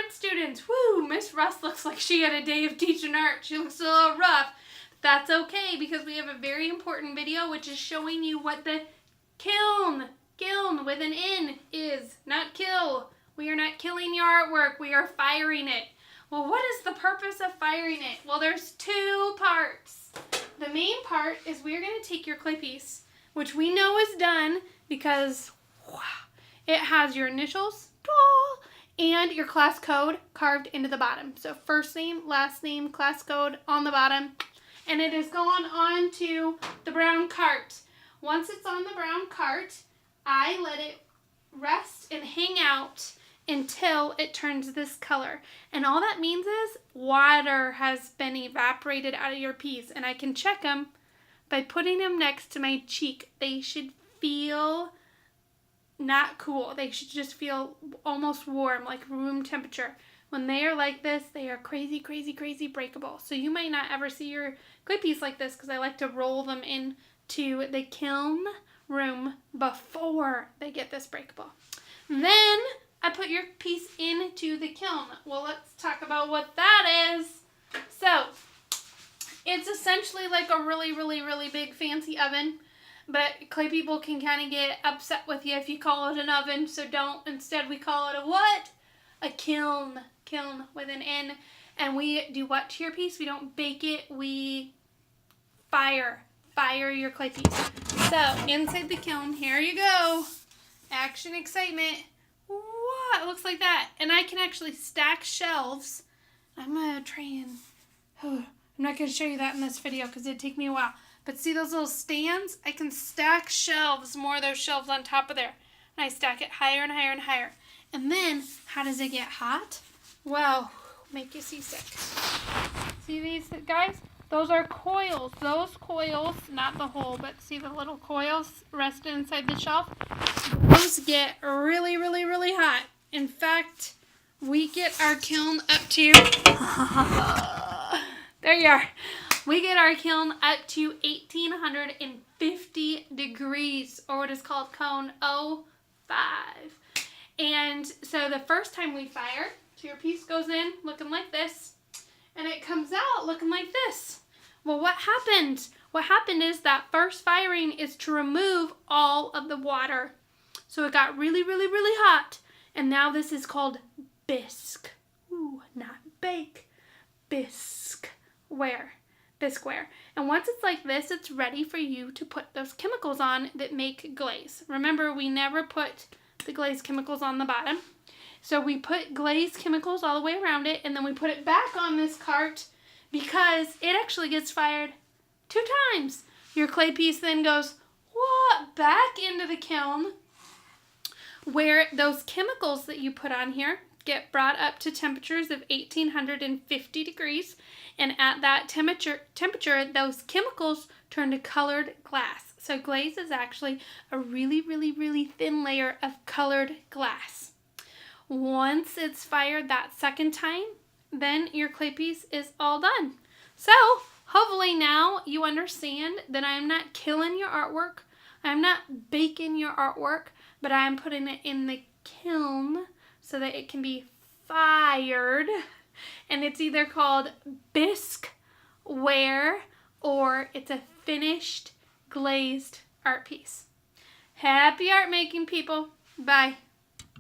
art students. Woo, Miss Russ looks like she had a day of teaching art. She looks a little rough. That's okay because we have a very important video which is showing you what the kiln with an N is, not kill. We are not killing your artwork. We are firing it. Well, what is the purpose of firing it? Well, there's two parts. The main part is we're going to take your clay piece, which we know is done because wow, it has your initials and your class code carved into the bottom. So first name, last name, class code on the bottom. And it is gone on to the brown cart. Once it's on the brown cart, I let it rest and hang out until it turns this color. And all that means is water has been evaporated out of your piece. And I can check them by putting them next to my cheek. They should feel not cool. They should just feel almost warm, like room temperature. When they are like this, they are crazy, crazy, crazy breakable. So you might not ever see your clay piece like this because I like to roll them into the kiln room before they get this breakable. Then I put your piece into the kiln. Well, let's talk about what that is. So it's essentially like a really, really, really big fancy oven, but clay people can kind of get upset with you if you call it an oven, so don't. Instead, we call it a what? A kiln. Kiln with an N. And we do what to your piece? We don't bake it, we fire your clay piece. So inside the kiln, here you go. Action, excitement. Wow, it looks like that. And I can actually stack shelves. I'm going to try and, I'm not going to show you that in this video because it'd take me a while. But see those little stands? I can stack shelves, more of those shelves on top of there. And I stack it higher and higher and higher. And then, how does it get hot? Well, make you seasick. See these guys? Those are coils. Those coils, not the hole, but see the little coils resting inside the shelf? Those get really, really, really hot. In fact, we get our kiln up to, there you are. We get our kiln up to 1850 degrees, or what is called cone 05. And so the first time we fire, so your piece goes in looking like this, and it comes out looking like this. Well, what happened? What happened is that first firing is to remove all of the water. So it got really, really, really hot. And now this is called bisque. Ooh, not bake. Bisqueware. Bisqueware. And once it's like this, it's ready for you to put those chemicals on that make glaze. Remember, we never put the glaze chemicals on the bottom. So we put glaze chemicals all the way around it, and then we put it back on this cart because it actually gets fired 2 times. Your clay piece then goes, what? Back into the kiln where those chemicals that you put on here get brought up to temperatures of 1850 degrees. And at that temperature, those chemicals turn to colored glass. So glaze is actually a really, really, really thin layer of colored glass. Once it's fired that second time, then your clay piece is all done. So hopefully now you understand that I'm not killing your artwork. I'm not baking your artwork, but I'm putting it in the kiln so that it can be fired. And it's either called bisqueware or it's a finished glazed art piece. Happy art making, people. Bye.